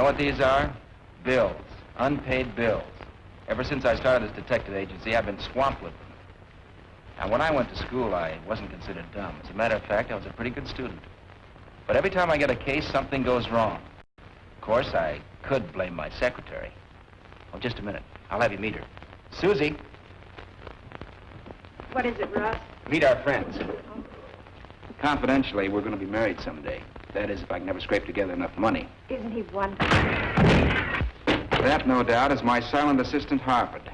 know what these are? Bills. Unpaid bills. Ever since I started this detective agency, I've been swamped with them. Now, when I went to school, I wasn't considered dumb. As a matter of fact, I was a pretty good student. But every time I get a case, something goes wrong. Of course, I could blame my secretary. Oh, just a minute. I'll have you meet her. Susie. What is it, Ross? Meet our friends. Confidentially, we're going to be married someday. That is, if I can ever scrape together enough money. Isn't he wonderful? That, no doubt, is my silent assistant, Harvard.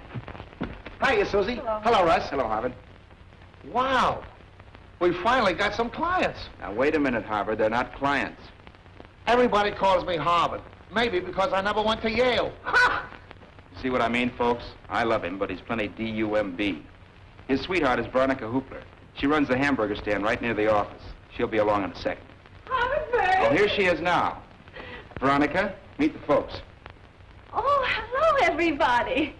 Hiya, Susie. Hello. Hello, Russ. Hello, Harvard. Wow. We finally got some clients. Now, wait a minute, Harvard. They're not clients. Everybody calls me Harvard. Maybe because I never went to Yale. See what I mean, folks? I love him, but he's plenty D-U-M-B. His sweetheart is Veronica Hoopler. She runs the hamburger stand right near the office. She'll be along in a second. Harvard! Oh, here she is now. Veronica, meet the folks. Oh, hello, everybody.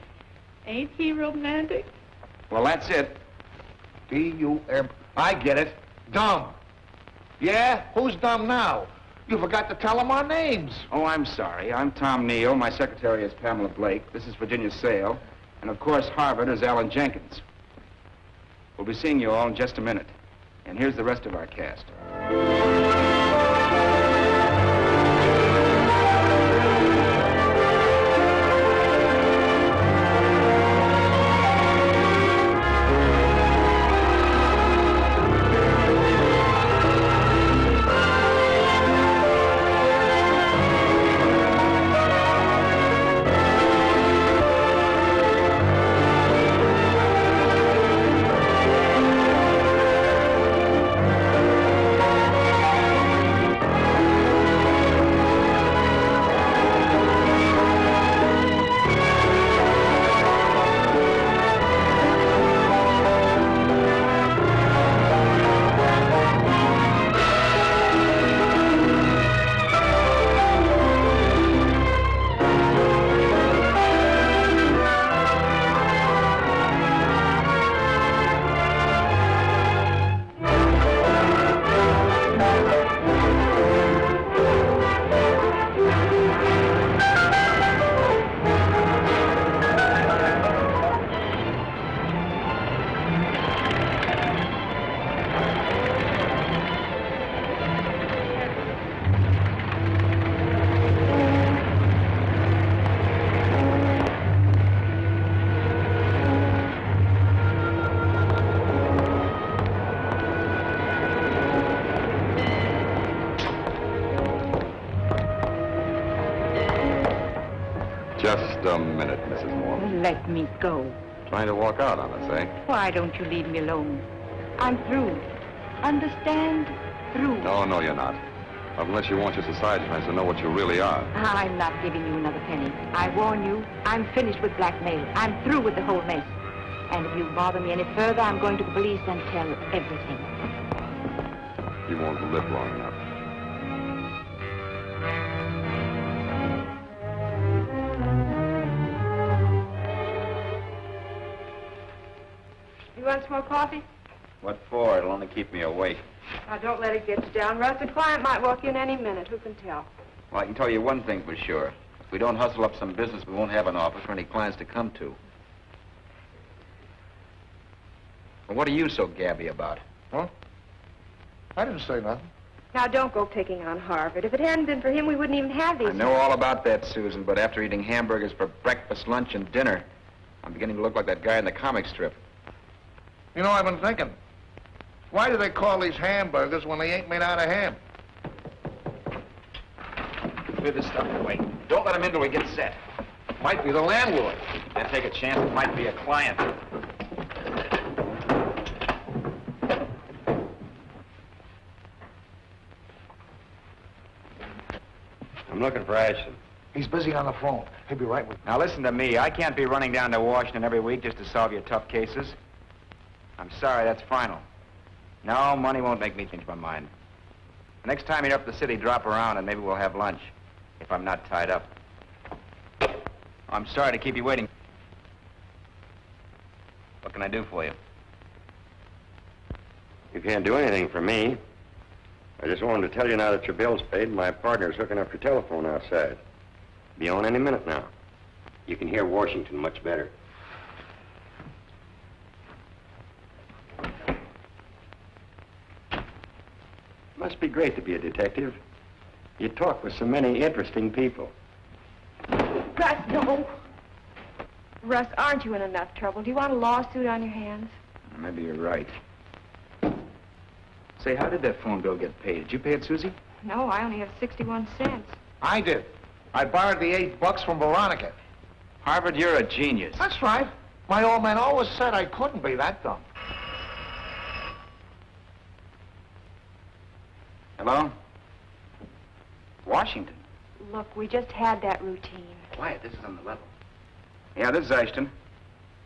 Ain't he romantic? Well, that's it. D-U-M. I get it. Dumb. Yeah? Who's dumb now? You forgot to tell them our names. Oh, I'm sorry. I'm Tom Neal. My secretary is Pamela Blake. This is Virginia Sale. And, of course, Harvard is Alan Jenkins. We'll be seeing you all in just a minute. And here's the rest of our cast. Just a minute, Mrs. Moore. Let me go. Trying to walk out on us, eh? Why don't you leave me alone? I'm through. Understand? Through. No, you're not. Unless you want your society friends to know what you really are. I'm not giving you another penny. I warn you, I'm finished with blackmail. I'm through with the whole mess. And if you bother me any further, I'm going to the police and tell everything. You won't live long enough. You want some more coffee? What for? It'll only keep me awake. Now, don't let it get you down, Russ. The client might walk in any minute. Who can tell? Well, I can tell you one thing for sure. If we don't hustle up some business, we won't have an office for any clients to come to. Well, what are you so gabby about? Huh? I didn't say nothing. Now, don't go picking on Harvard. If it hadn't been for him, we wouldn't even have these. I know all about that, Susan, but after eating hamburgers for breakfast, lunch, and dinner, I'm beginning to look like that guy in the comic strip. You know, I've been thinking. Why do they call these hamburgers when they ain't made out of ham? Clear this stuff away. Don't let him in till we get set. Might be the landlord. Then take a chance it might be a client. I'm looking for Ashton. He's busy on the phone. He'll be right with you. Now listen to me. I can't be running down to Washington every week just to solve your tough cases. I'm sorry, that's final. No, money won't make me change my mind. Next time you're up the city, drop around and maybe we'll have lunch. If I'm not tied up. I'm sorry to keep you waiting. What can I do for you? You can't do anything for me. I just wanted to tell you now that your bill's paid and my partner's hooking up your telephone outside. Be on any minute now. You can hear Washington much better. Must be great to be a detective. You talk with so many interesting people. Russ, no. Russ, aren't you in enough trouble? Do you want a lawsuit on your hands? Maybe you're right. Say, how did that phone bill get paid? Did you pay it, Susie? No, I only have 61 cents. I did. I borrowed the $8 from Veronica. Harvard, you're a genius. That's right. My old man always said I couldn't be that dumb. Hello? Washington. Look, we just had that routine. Quiet, this is on the level. Yeah, this is Ashton.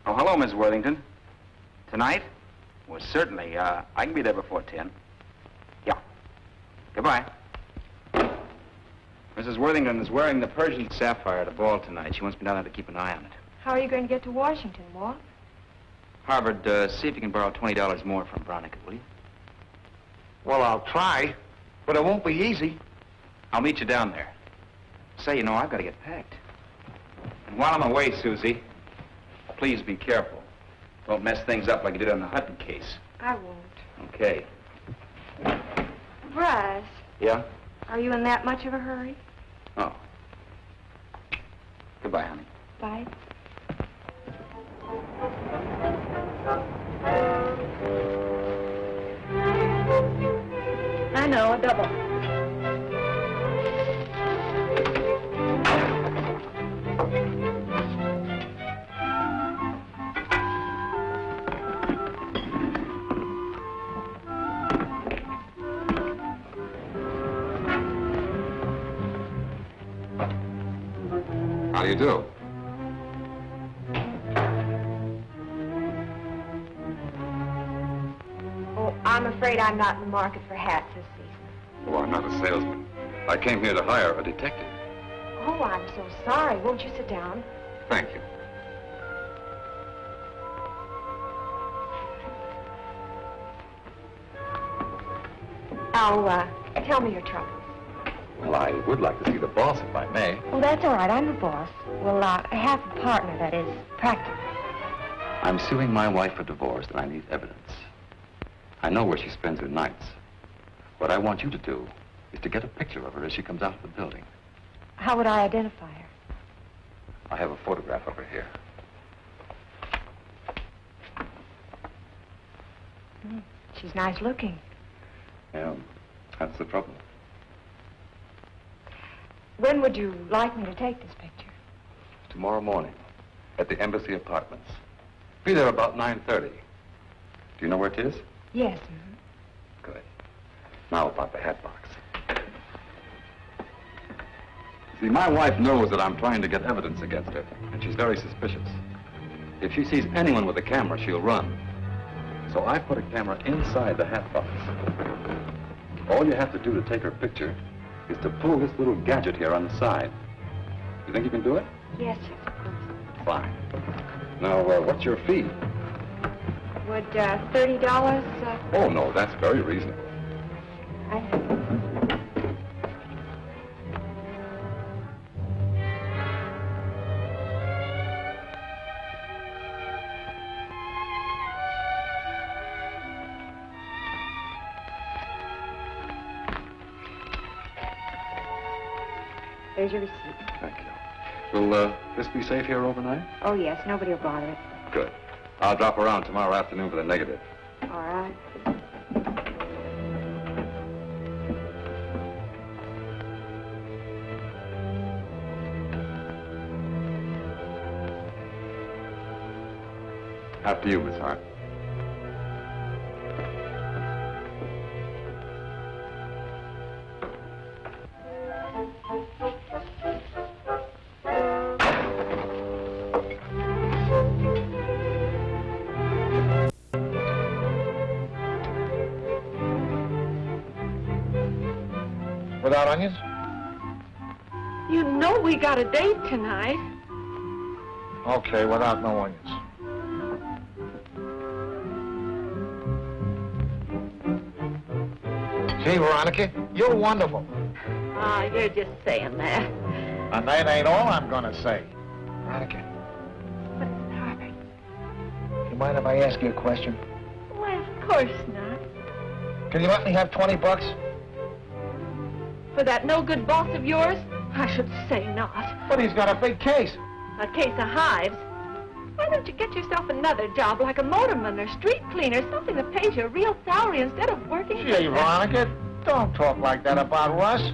Oh, hello, Miss Worthington. Tonight? Well, certainly. I can be there before 10. Yeah. Goodbye. Mrs. Worthington is wearing the Persian sapphire at a ball tonight. She wants me down there to keep an eye on it. How are you going to get to Washington, Walt? Harvard, see if you can borrow $20 more from Veronica, will you? Well, I'll try, but it won't be easy. I'll meet you down there. Say, you know, I've got to get packed. And while I'm away, Susie, please be careful. Don't mess things up like you did on the Hutton case. I won't. Okay. Russ, Yeah? are you in that much of a hurry? Oh. Goodbye, honey. Bye. I know, a double. How do you do? Oh, I'm afraid I'm not in the market for hats this season. Oh, I'm not a salesman. I came here to hire a detective. Oh, I'm so sorry. Won't you sit down? Thank you. Now, tell me your troubles. Well, I would like to see the boss, if I may. Well, that's all right. I'm the boss. Well, I have a partner, that is, practically. I'm suing my wife for divorce, and I need evidence. I know where she spends her nights. What I want you to do is to get a picture of her as she comes out of the building. How would I identify her? I have a photograph of her here. She's nice looking. Yeah, that's the trouble. When would you like me to take this picture? Tomorrow morning, at the Embassy Apartments. Be there about 9:30. Do you know where it is? Yes. Good. Now about the hat box. See, my wife knows that I'm trying to get evidence against her, and she's very suspicious. If she sees anyone with a camera, she'll run. So I put a camera inside the hat box. All you have to do to take her picture is to pull this little gadget here on the side. You think you can do it? Yes, of course. Fine. Now, what's your fee? Would $30, Oh, no, that's very reasonable. I know. There's your receipt. Thank you. Will this be safe here overnight? Oh, yes, nobody will bother it. Good. I'll drop around tomorrow afternoon for the negative. All right. After you, Miss Hart. Without onions? You know we got a date tonight. Okay, without no onions. Gee, Veronica, you're wonderful. Ah, you're just saying that. And that ain't all I'm gonna say. Veronica, What is it, Harvard? you mind if I ask you a question? Why, of course not. Can you let me have $20? For that no-good boss of yours? I should say not. But he's got a big case. A case of hives. Why don't you get yourself another job like a motorman or street cleaner, something that pays you a real salary instead of working... Gee, Veronica, don't talk like that about Russ.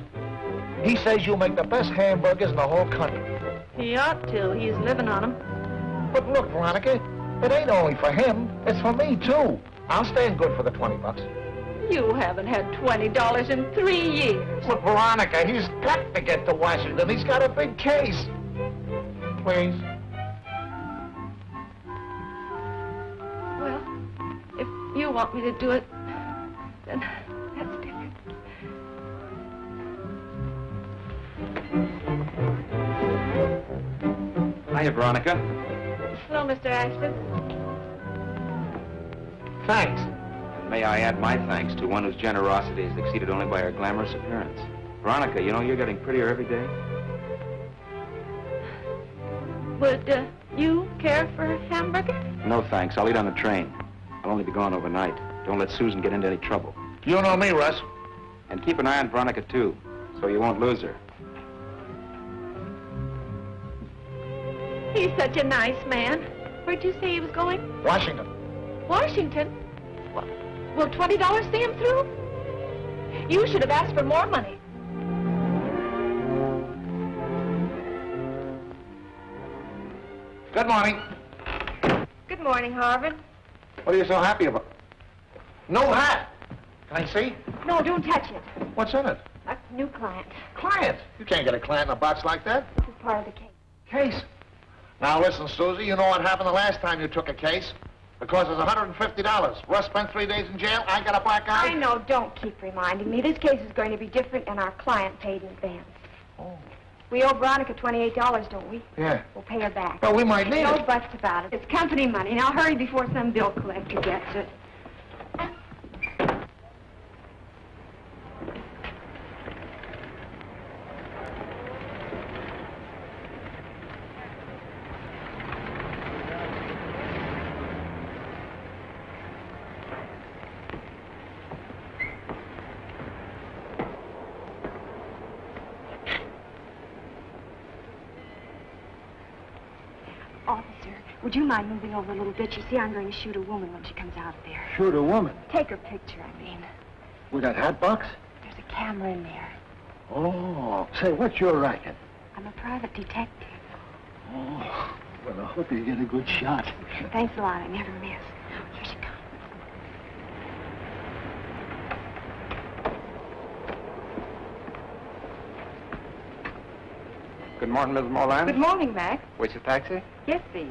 He says you make the best hamburgers in the whole country. He ought to. He's living on them. But look, Veronica, it ain't only for him, it's for me, too. I'll stand good for the $20. You haven't had $20 in 3 years. Look, Veronica, he's got to get to Washington. He's got a big case. Please. Well, if you want me to do it, then that's different. Hiya, Veronica. Hello, Mr. Ashton. Thanks. May I add my thanks to one whose generosity is exceeded only by her glamorous appearance. Veronica, you know you're getting prettier every day. Would you care for a hamburger? No thanks. I'll eat on the train. I'll only be gone overnight. Don't let Susan get into any trouble. You know me, Russ. And keep an eye on Veronica, too, so you won't lose her. He's such a nice man. Where'd you say he was going? Washington. Washington? Well, will $20 see him through? You should have asked for more money. Good morning. Good morning, Harvard. What are you so happy about? No hat. Can I see? No, don't touch it. What's in it? A new client. Client. You can't get a client in a box like that. This is part of the case. Case. Now listen, Susie, you know what happened the last time you took a case? The cost was $150. Russ spent 3 days in jail. I got a black eye. I know, don't keep reminding me. This case is going to be different, and our client paid in advance. Oh. We owe Veronica $28, don't we? Yeah. We'll pay her back. Well, we might need No it. buts about it. It's company money. Now hurry before some bill collector gets it. Officer, would you mind moving over a little bit? You see, I'm going to shoot a woman when she comes out of there. Shoot a woman. Take her picture, I mean. With that hat box? There's a camera in there. Oh. Say, what's your racket? I'm a private detective. Oh. Well, I hope you get a good shot. Thanks a lot. I never miss. Here she comes. Good morning, Miss Moran. Good morning, Max. Which a taxi? Yes, please.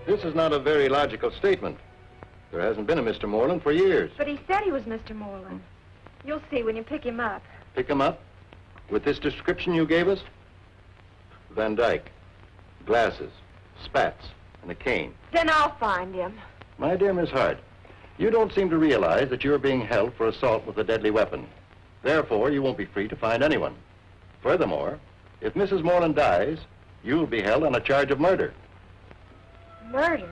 This is not a very logical statement. There hasn't been a Mr. Moreland for years. But he said he was Mr. Moreland. You'll see when you pick him up. Pick him up? With this description you gave us? Van Dyke. Glasses. Spats. And a cane. Then I'll find him. My dear Miss Hart, you don't seem to realize that you're being held for assault with a deadly weapon. Therefore, you won't be free to find anyone. Furthermore, if Mrs. Moreland dies, you'll be held on a charge of murder. Murder?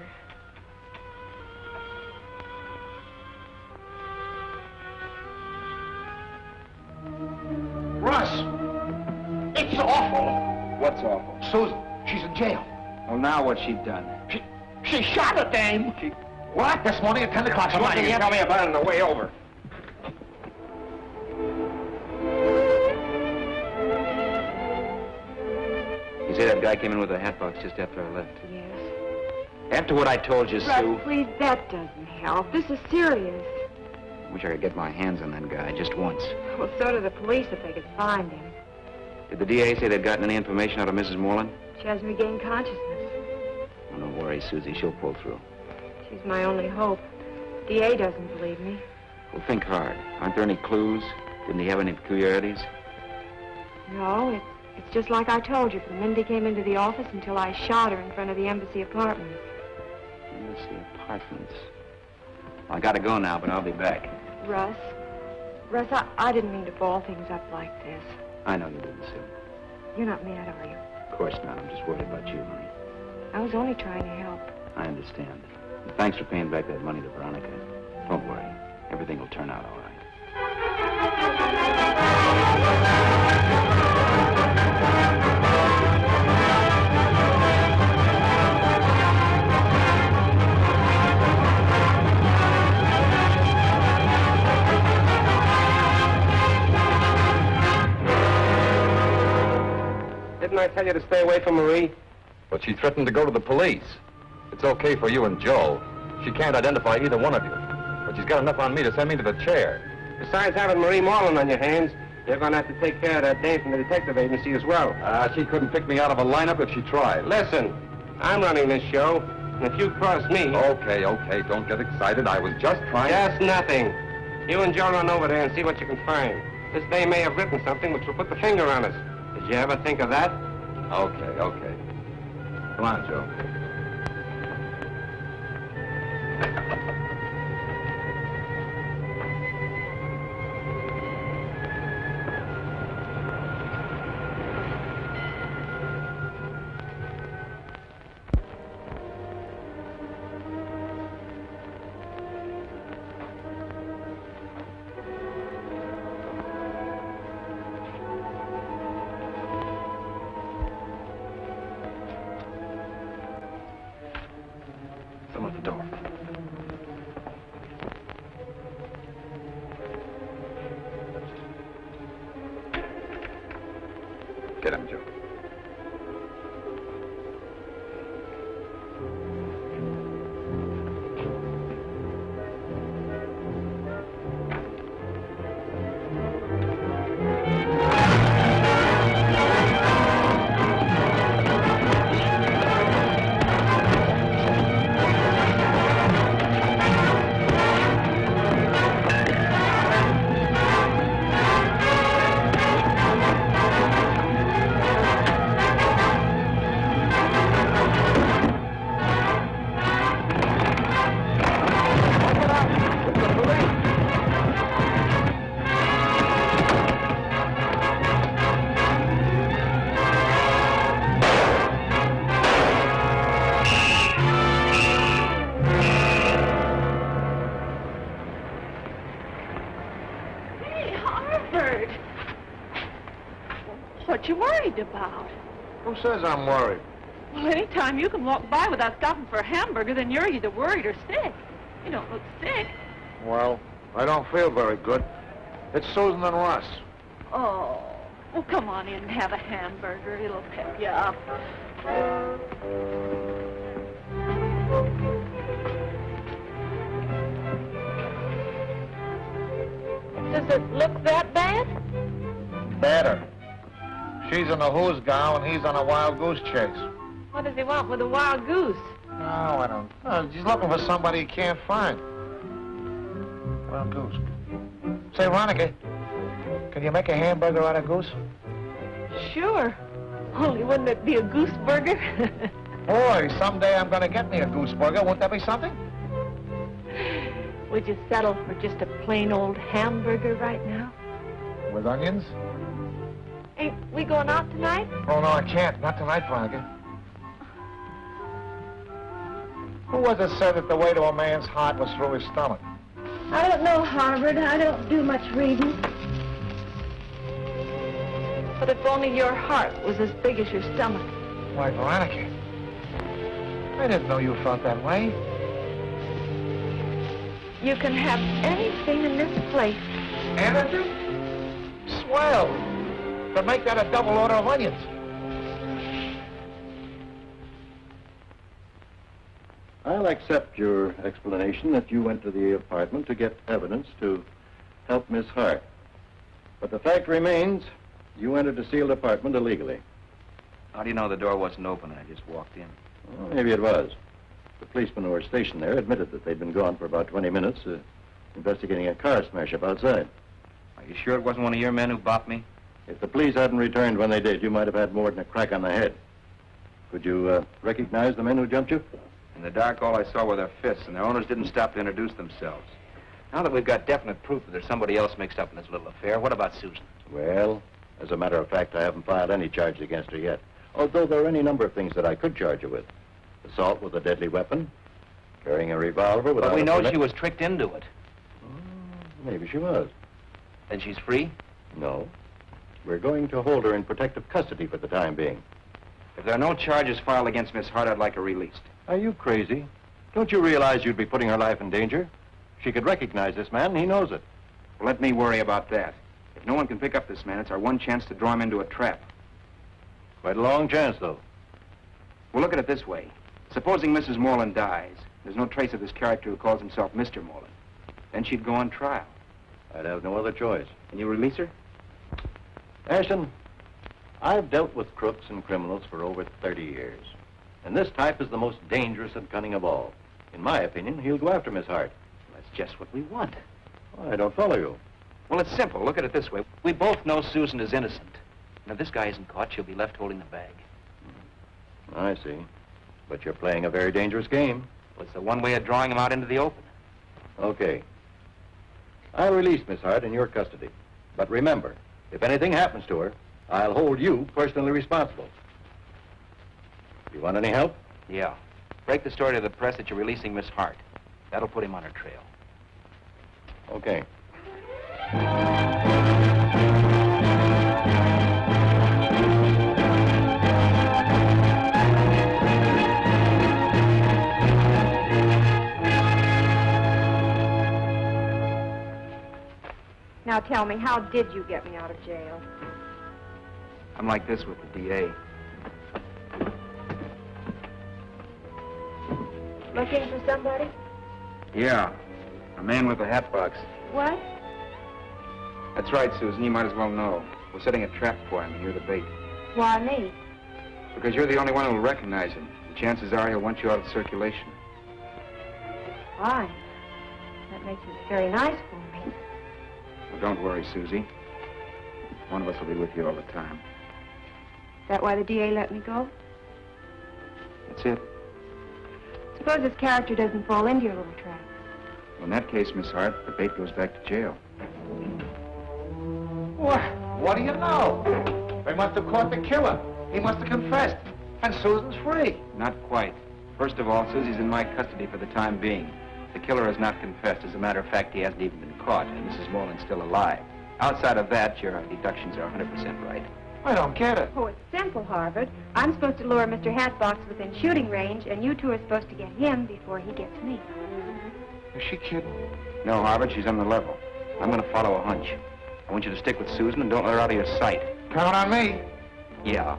Russ! It's awful. What's awful? Susan, she's in jail. Well, now what's she done? She shot a dame. What? This morning at 10 o'clock. Come on, you can tell me about it on the way over. You say that guy came in with a hat box just after I left? Yes. After what I told you, Russ, Sue... please, that doesn't help. This is serious. Wish I could get my hands on that guy just once. Well, so do the police if they could find him. Did the DA say they'd gotten any information out of Mrs. Moreland? She hasn't regained consciousness. Oh, don't worry, Susie. She'll pull through. She's my only hope. DA doesn't believe me. Well, think hard. Aren't there any clues? Didn't he have any peculiarities? No, it's just like I told you from the minute he came into the office until I shot her in front of the embassy apartments. Embassy apartments. Well, I gotta go now, but I'll be back. Russ, I didn't mean to ball things up like this. I know you didn't, Sue. You're not mad, are you? Of course not. I'm just worried about you, honey. I was only trying to help. I understand. And thanks for paying back that money to Veronica. Don't worry. Everything will turn out all right. Didn't I tell you to stay away from Marie? But she threatened to go to the police. It's okay for you and Joe. She can't identify either one of you. But she's got enough on me to send me to the chair. Besides having Marie Moreland on your hands, you're going to have to take care of that dame from the detective agency as well. She couldn't pick me out of a lineup if she tried. Listen, I'm running this show, and if you cross me... Okay, don't get excited. I was just trying... Just nothing. You and Joe run over there and see what you can find. This dame may have written something which will put the finger on us. Did you ever think of that? Okay. Come on, Joe. Someone at the door. Get him, Joe. What you worried about? Who says I'm worried? Well, anytime you can walk by without stopping for a hamburger, then you're either worried or sick. You don't look sick. Well, I don't feel very good. It's Susan and Russ. Oh, well, come on in and have a hamburger. It'll pep you up. Does it look that bad? Better. She's in a who's gown and he's on a wild goose chase. What does he want with a wild goose? No, I don't. No, he's looking for somebody he can't find. Wild goose. Say, Veronica, can you make a hamburger out of goose? Sure. Only wouldn't it be a goose burger? Boy, someday I'm going to get me a goose burger. Won't that be something? Would you settle for just a plain old hamburger right now? With onions? Ain't we going out tonight? Oh, no, I can't. Not tonight, Veronica. Who was it said that the way to a man's heart was through his stomach? I don't know, Harvard. I don't do much reading. But if only your heart was as big as your stomach. Why, Veronica, I didn't know you felt that way. You can have anything in this place. Anything? Swell. But make that a double order of onions. I'll accept your explanation that you went to the apartment to get evidence to help Miss Hart. But the fact remains You entered a sealed apartment illegally. How do you know the door wasn't open and I just walked in? Well, maybe it was. The policemen who were stationed there admitted that they'd been gone for about 20 minutes, investigating a car smash-up outside. Are you sure it wasn't one of your men who bopped me? If the police hadn't returned when they did, you might have had more than a crack on the head. Could you recognize the men who jumped you? In the dark, all I saw were their fists, and their owners didn't stop to introduce themselves. Now that we've got definite proof that there's somebody else mixed up in this little affair, what about Susan? Well, as a matter of fact, I haven't filed any charges against her yet. Although there are any number of things that I could charge her with. Assault with a deadly weapon, carrying a revolver without But we a know permit. she was tricked into it. Maybe she was. Then she's free? No. We're going to hold her in protective custody for the time being. If there are no charges filed against Miss Hart, I'd like her released. Are you crazy? Don't you realize you'd be putting her life in danger? She could recognize this man, and he knows it. Well, let me worry about that. If no one can pick up this man, it's our one chance to draw him into a trap. Quite a long chance, though. Well, look at it this way. Supposing Mrs. Moreland dies, there's no trace of this character who calls himself Mr. Moreland. Then she'd go on trial. I'd have no other choice. Can you release her? Ashton, I've dealt with crooks and criminals for over 30 years. And this type is the most dangerous and cunning of all. In my opinion, he'll go after Miss Hart. That's just what we want. Well, I don't follow you. Well, it's simple. Look at it this way. We both know Susan is innocent. And if this guy isn't caught, she'll be left holding the bag. I see. But you're playing a very dangerous game. Well, it's the one way of drawing him out into the open. Okay. I'll release Miss Hart in your custody. But remember, if anything happens to her, I'll hold you personally responsible. You want any help? Yeah. Break the story to the press that you're releasing Miss Hart. That'll put him on her trail. Okay. Now tell me, how did you get me out of jail? I'm like this with the DA. Looking for somebody? Yeah. A man with a hat box. What? That's right, Susan. You might as well know. We're setting a trap for him, and you're the bait. Why me? Because you're the only one who'll recognize him. The chances are he'll want you out of circulation. Fine. That makes it very nice for me. Well, don't worry, Susie. One of us will be with you all the time. Is that why the DA let me go? That's it. Suppose this character doesn't fall into your little trap. Well, in that case, Miss Hart, the bait goes back to jail. What do you know? They must have caught the killer. He must have confessed. And Susan's free. Not quite. First of all, Susie's in my custody for the time being. The killer has not confessed. As a matter of fact, he hasn't even been caught, and Mrs. Moreland's still alive. Outside of that, your deductions are 100% right. I don't get it. Oh, it's simple, Harvard. I'm supposed to lure Mr. Hatbox within shooting range, and you two are supposed to get him before he gets me. Is she kidding? No, Harvard, she's on the level. I'm going to follow a hunch. I want you to stick with Susan and don't let her out of your sight. Count on me. Yeah,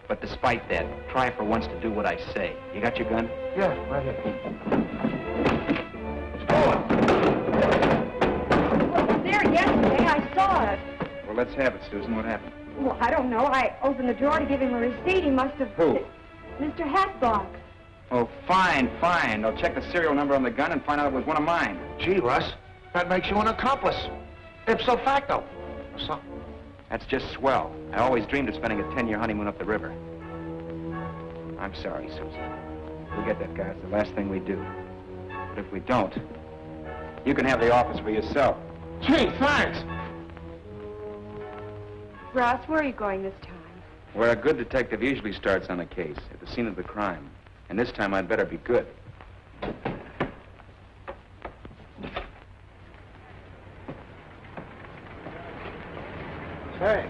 but despite that, try for once to do what I say. You got your gun? Yeah, right here. There, yesterday, I saw it. Well, let's have it, Susan. What happened? Well, I don't know. I opened the drawer to give him a receipt. He must have... Who? Mr. Hatbox. Oh, fine, fine. I'll check the serial number on the gun and find out it was one of mine. Gee, Russ, that makes you an accomplice. Ipso facto. Or something. That's just swell. I always dreamed of spending a 10-year honeymoon up the river. I'm sorry, Susan. If we get that guy, it's the last thing we do. But if we don't, you can have the office for yourself. Gee, thanks. Russ, where are you going this time? Where a good detective usually starts on a case, at the scene of the crime. And this time I'd better be good. Say,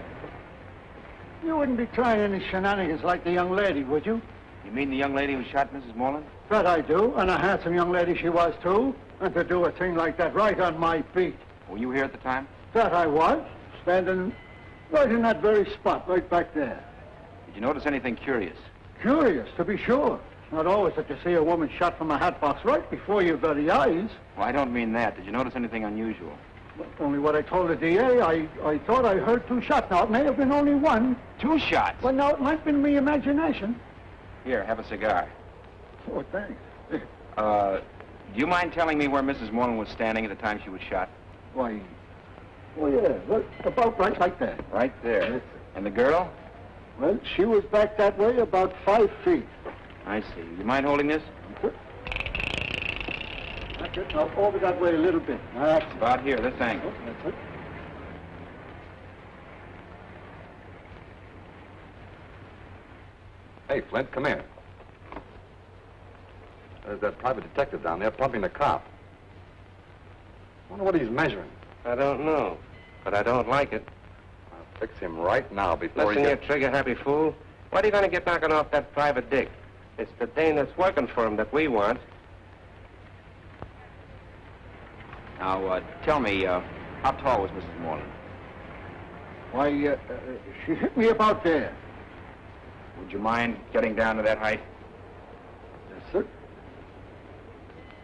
you wouldn't be trying any shenanigans like the young lady, would you? You mean the young lady who shot Mrs. Moreland? That I do, and a handsome young lady she was, too. And to do a thing like that right on my beat. Were you here at the time? That I was, standing right in that very spot, right back there. Did you notice anything curious? Curious, to be sure. It's not always that you see a woman shot from a hat box right before your very eyes. Well, I don't mean that. Did you notice anything unusual? Only what I told the DA, I thought I heard 2 shots. Now, it may have been only one. 2 shots. Well, now, it might have been me imagination. Here, have a cigar. Oh, thanks. Do you mind telling me where Mrs. Moreland was standing at the time she was shot? Why, oh, yeah, well, about right like that. Right there. And the girl? Well, she was back that way about 5 feet. I see. You mind holding this? That's it. Now, over that way a little bit. That's it. About here, this angle. That's it. Hey, Flint, come here. There's that private detective down there pumping the cop. Wonder what he's measuring. I don't know, but I don't like it. I'll fix him right now before Listen he here, gets... trigger-happy fool. What are you going to get knocking off that private dick? It's the dame that's working for him that we want. Now, tell me, how tall was Mrs. Moreland? Why, she hit me about there. Would you mind getting down to that height? Yes, sir.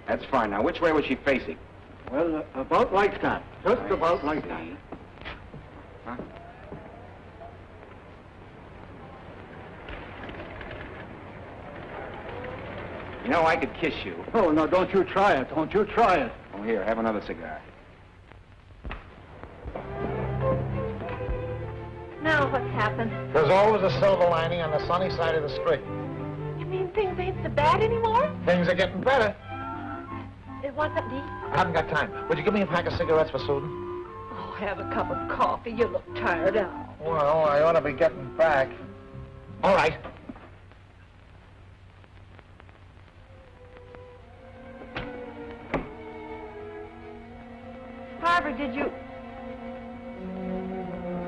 That's fine. Now, which way was she facing? Well, about like that. Just about like that. Huh? You know, I could kiss you. Oh, no, don't you try it. Don't you try it. Oh, here, have another cigar. Now what's happened? There's always a silver lining on the sunny side of the street. You mean things ain't so bad anymore? Things are getting better. It wasn't me. I haven't got time. Would you give me a pack of cigarettes for Susan? Oh, have a cup of coffee. You look tired out. Well, I ought to be getting back. All right. Harvard, did you...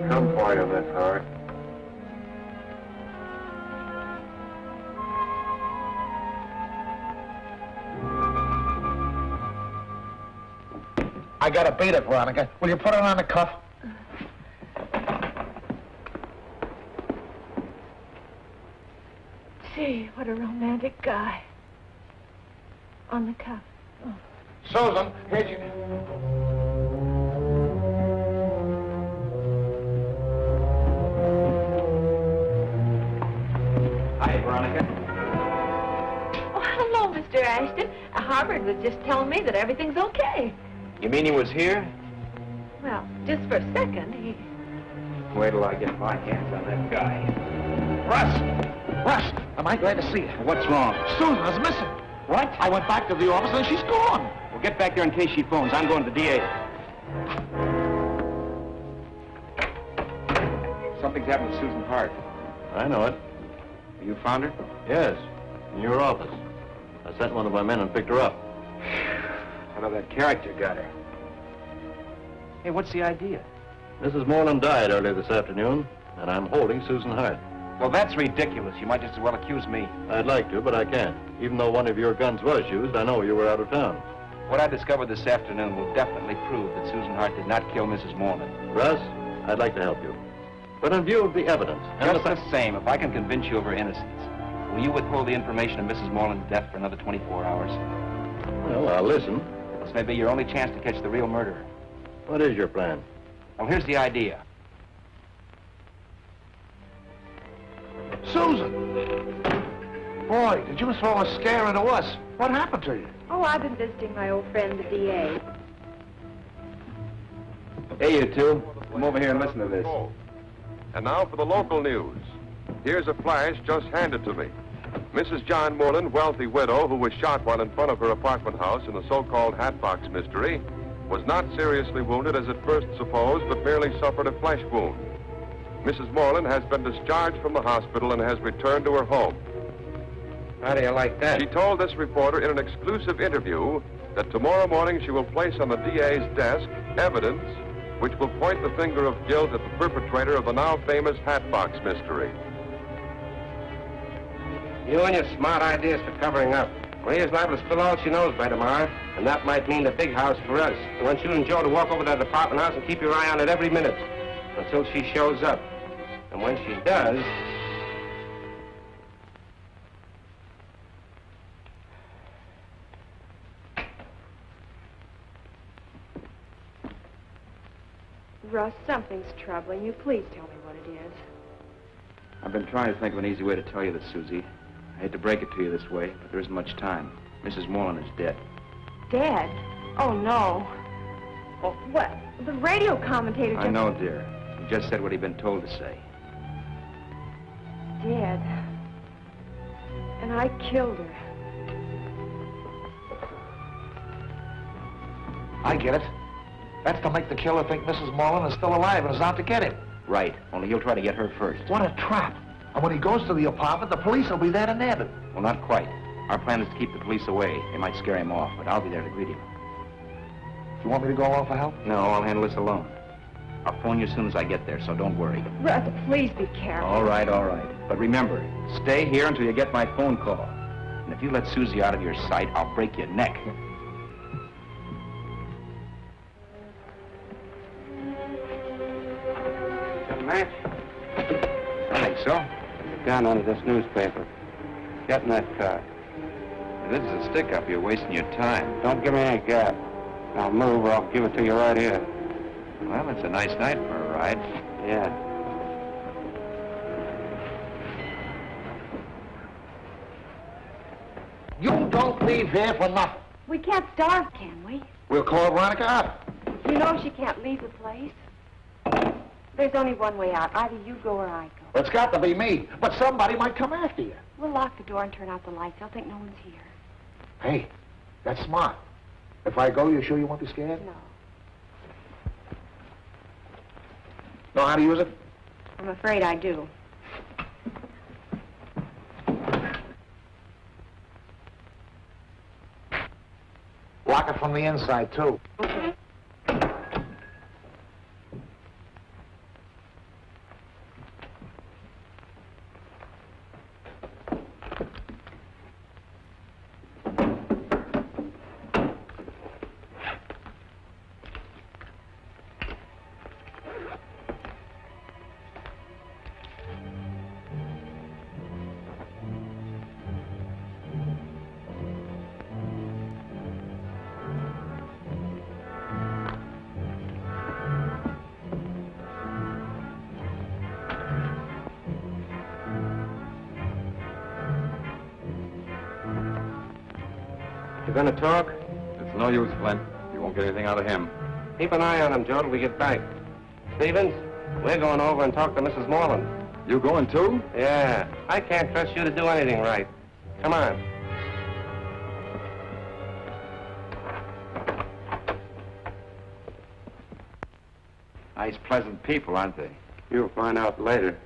Come for you, Miss Hart. I gotta beat it, Veronica. Will you put it on the cuff? Gee, what a romantic guy. On the cuff. Oh. Susan, here's your... Hi, Veronica. Oh, hello, Mr. Ashton. Harvard was just telling me that everything's okay. You mean he was here? Well, just for a second, he... Wait till I get my hands on that guy. Russ, am I glad to see you? What's wrong? Susan is missing. What? I went back to the office and she's gone. Well, get back there in case she phones. I'm going to the DA. Something's happened to Susan Hart. I know it. You found her? Yes, in your office. I sent one of my men and picked her up. I know that character got her. Hey, what's the idea? Mrs. Moreland died earlier this afternoon, and I'm holding Susan Hart. Well, that's ridiculous. You might just as well accuse me. I'd like to, but I can't. Even though one of your guns was used, I know you were out of town. What I discovered this afternoon will definitely prove that Susan Hart did not kill Mrs. Moreland. Russ, I'd like to help you. But in view of the evidence... and Just the same, if I can convince you of her innocence, will you withhold the information of Mrs. Moreland's death for another 24 hours? Well, I'll listen. This may be your only chance to catch the real murderer. What is your plan? Well, here's the idea. Susan! Boy, did you throw a scare into us. What happened to you? Oh, I've been visiting my old friend, the DA. Hey, you two. Come over here and listen to this. And now for the local news. Here's a flash just handed to me. Mrs. John Moreland, wealthy widow who was shot while in front of her apartment house in the so-called Hatbox mystery, was not seriously wounded as at first supposed, but merely suffered a flesh wound. Mrs. Moreland has been discharged from the hospital and has returned to her home. How do you like that? She told this reporter in an exclusive interview that tomorrow morning she will place on the DA's desk evidence which will point the finger of guilt at the perpetrator of the now famous Hatbox mystery. You and your smart ideas for covering up. Maria's liable to spill all she knows by tomorrow, and that might mean the big house for us. I want you and Joe to walk over to that apartment house and keep your eye on it every minute until she shows up. And when she does... Russ, something's troubling you. Please tell me what it is. I've been trying to think of an easy way to tell you this, Susie. I hate to break it to you this way, but there isn't much time. Mrs. Moreland is dead. Dead? Oh, no. Oh, what? The radio commentator just... I know, dear. He just said what he'd been told to say. Dead. And I killed her. I get it. That's to make the killer think Mrs. Moreland is still alive and is out to get him. Right, only he'll try to get her first. What a trap. And when he goes to the apartment, the police will be there to nab him. Well, not quite. Our plan is to keep the police away. They might scare him off, but I'll be there to greet him. You want me to go along for help? No, I'll handle this alone. I'll phone you as soon as I get there, so don't worry. Russ, please be careful. All right, all right. But remember, stay here until you get my phone call. And if you let Susie out of your sight, I'll break your neck. Got a match? I think so. Gun under this newspaper. Get in that car. This is a stick-up. You're wasting your time. Don't give me any gap. I'll move or I'll give it to you right here. Well, it's a nice night for a ride. Yeah. You don't leave here for nothing. We can't starve, can we? We'll call Veronica up. You know she can't leave the place. There's only one way out. Either you go or I go. It's got to be me, but somebody might come after you. We'll lock the door and turn out the lights. They'll think no one's here. Hey, that's smart. If I go, you sure you won't be scared? No. Know how to use it? I'm afraid I do. Lock it from the inside, too. You gonna talk? It's no use, Flint. You won't get anything out of him. Keep an eye on him, Joe, till we get back. Stevens, we're going over and talk to Mrs. Moreland. You going too? Yeah. I can't trust you to do anything right. Come on. Nice, pleasant people, aren't they? You'll find out later.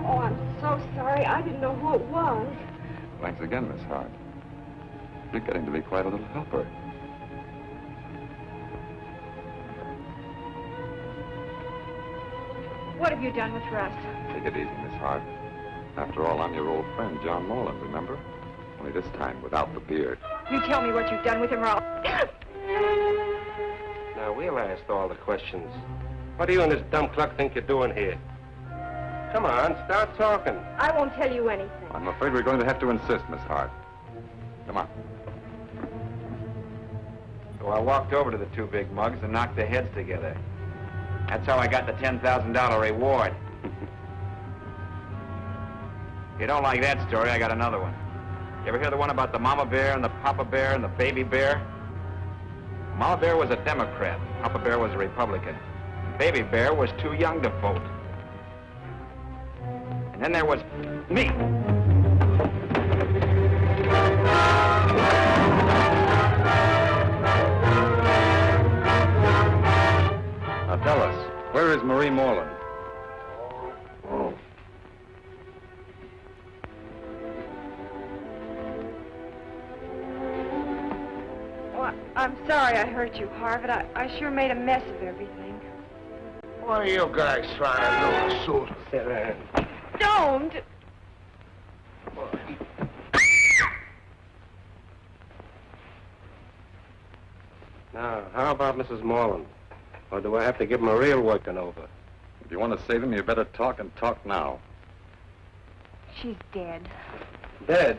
Oh, I'm so sorry. I didn't know who it was. Thanks again, Miss Hart. You're getting to be quite a little helper. What have you done with Russ? Take it easy, Miss Hart. After all, I'm your old friend, John Moreland, remember? Only this time without the beard. You tell me what you've done with him, or I'll... Now, we'll ask all the questions. What do you and this dumb cluck think you're doing here? Come on, start talking. I won't tell you anything. I'm afraid we're going to have to insist, Miss Hart. Come on. So I walked over to the two big mugs and knocked their heads together. That's how I got the $10,000 reward. If you don't like that story, I got another one. You ever hear the one about the mama bear and the papa bear and the baby bear? Mama bear was a Democrat. Papa bear was a Republican. Baby bear was too young to vote. And then there was me. Now tell us, where is Marie Moreland? Well, I'm sorry I hurt you, Harvard. I sure made a mess of everything. What are you guys trying to do, Susan? Sit right. Don't! Now, how about Mrs. Moreland? Or do I have to give him a real working over? If you want to save him, you better talk and talk now. She's dead. Dead?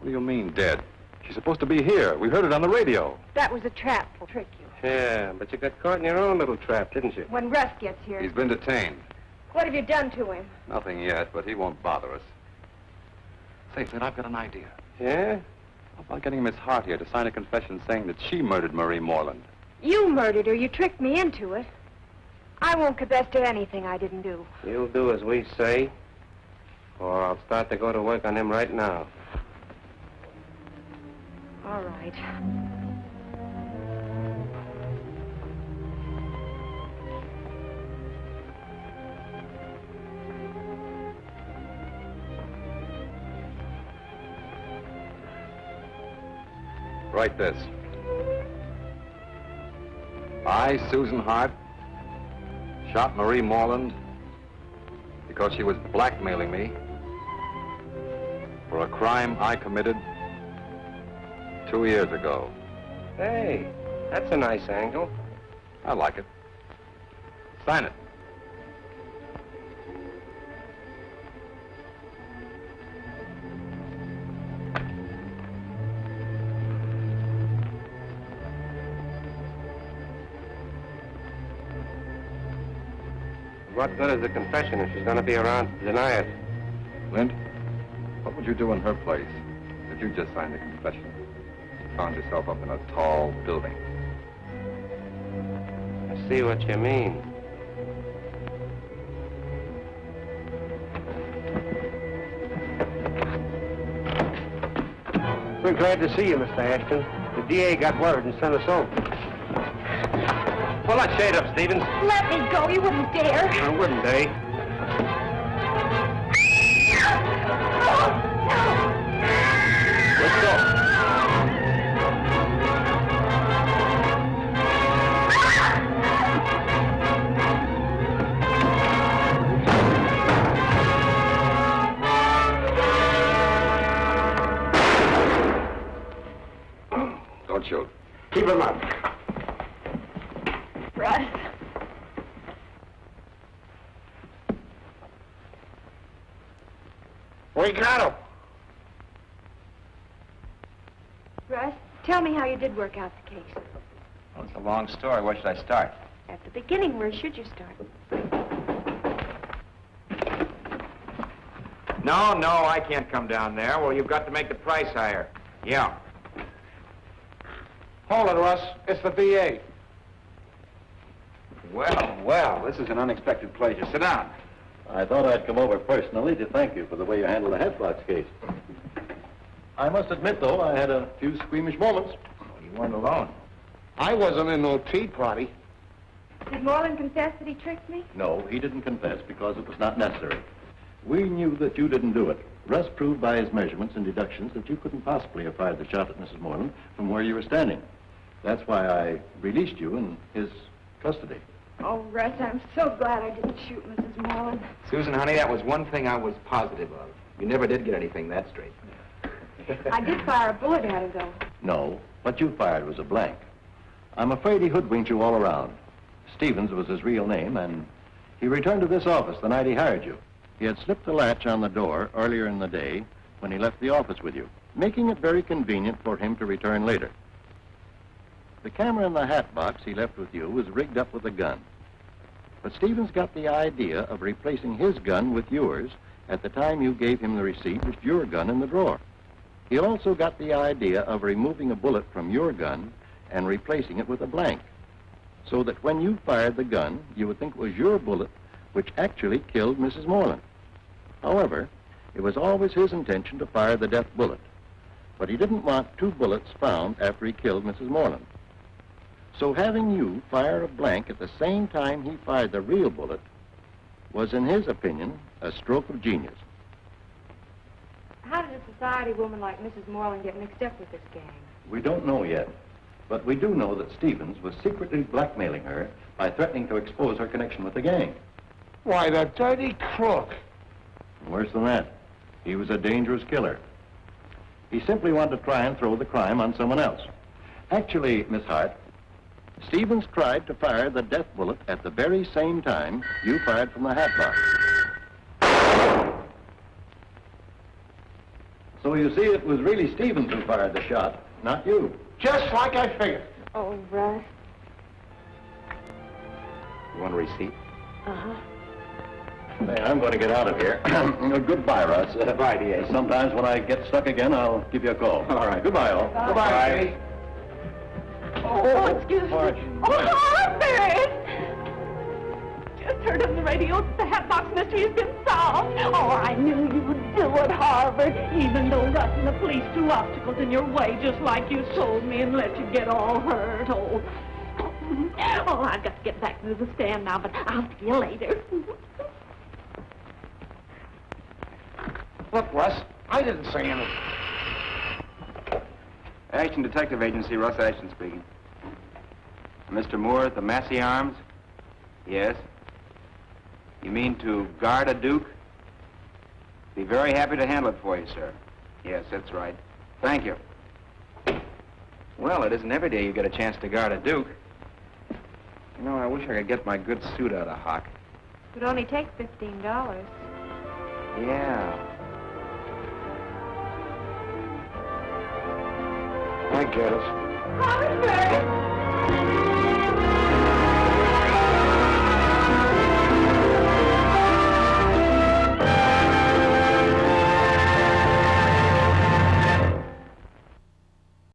What do you mean, dead? She's supposed to be here. We heard it on the radio. That was a trap to trick you. Yeah, but you got caught in your own little trap, didn't you? When Russ gets here, He's been detained. what have you done to him? Nothing yet, but he won't bother us. Say, Flint, I've got an idea. Yeah? How about getting Miss Hart here to sign a confession saying that she murdered Marie Moreland? You murdered her. You tricked me into it. I won't confess to anything I didn't do. You'll do as we say, or I'll start to go to work on him right now. All right. Write this. I, Susan Hart, shot Marie Moreland because she was blackmailing me for a crime I committed 2 years ago. Hey, that's a nice angle. I like it. Sign it. What good is the confession if she's going to be around to deny it? Lint, what would you do in her place if you just signed the confession? Found yourself up in a tall building. I see what you mean. We're glad to see you, Mr. Ashton. The DA got word and sent us over. Pull that shade up, Stevens. Let me go. You wouldn't dare. I wouldn't, eh? Let's go. Don't shoot. Keep him up. Russ. We got him. Russ, tell me how you did work out the case. Well, it's a long story. Where should I start? At the beginning, where should you start? No, I can't come down there. Well, you've got to make the price higher. Yeah. Hold it, Russ. It's the DA. Well, this is an unexpected pleasure. Sit down. I thought I'd come over personally to thank you for the way you handled the Hatbox case. I must admit, though, I had a few squeamish moments. You weren't alone. I wasn't in no tea party. Did Moreland confess that he tricked me? No, he didn't confess because it was not necessary. We knew that you didn't do it. Russ proved by his measurements and deductions that you couldn't possibly have fired the shot at Mrs. Moreland from where you were standing. That's why I released you in his custody. Oh, Russ, I'm so glad I didn't shoot Mrs. Moreland. Susan, honey, that was one thing I was positive of. You never did get anything that straight. I did fire a bullet at her, though. No, what you fired was a blank. I'm afraid he hoodwinked you all around. Stevens was his real name, and he returned to this office the night he hired you. He had slipped the latch on the door earlier in the day when he left the office with you, making it very convenient for him to return later. The camera in the hat box he left with you was rigged up with a gun. But Stevens got the idea of replacing his gun with yours at the time you gave him the receipt with your gun in the drawer. He also got the idea of removing a bullet from your gun and replacing it with a blank, so that when you fired the gun, you would think it was your bullet which actually killed Mrs. Moreland. However, it was always his intention to fire the death bullet, but he didn't want two bullets found after he killed Mrs. Moreland. So having you fire a blank at the same time he fired the real bullet was, in his opinion, a stroke of genius. How did a society woman like Mrs. Moreland get mixed up with this gang? We don't know yet, but we do know that Stevens was secretly blackmailing her by threatening to expose her connection with the gang. Why, the dirty crook. Worse than that, he was a dangerous killer. He simply wanted to try and throw the crime on someone else. Actually, Miss Hart, Stevens tried to fire the death bullet at the very same time you fired from the hat box. So you see, it was really Stevens who fired the shot, not you. Just like I figured. Oh, Russ. You want a receipt? Uh-huh. Hey, I'm going to get out of here. Goodbye, Russ. Goodbye, D.A. Sometime when I get stuck again, I'll give you a call. All right. Goodbye, all. Goodbye, Eddie. Oh, excuse me. Marge. Oh, Harvard! Just heard on the radio that the Hatbox mystery has been solved. Oh, I knew you would do it, Harvard, even though Russ and the police threw obstacles in your way, just like you told me, and let you get all hurt. Oh, I've got to get back to the stand now, but I'll see you later. Look, Russ, I didn't say anything. Action Detective Agency, Russ Ashton speaking. Mr. Moore at the Massey Arms? Yes. You mean to guard a Duke? Be very happy to handle it for you, sir. Yes, that's right. Thank you. Well, it isn't every day you get a chance to guard a Duke. You know, I wish I could get my good suit out of hock. It would only take $15. Yeah. I get it. Harvard!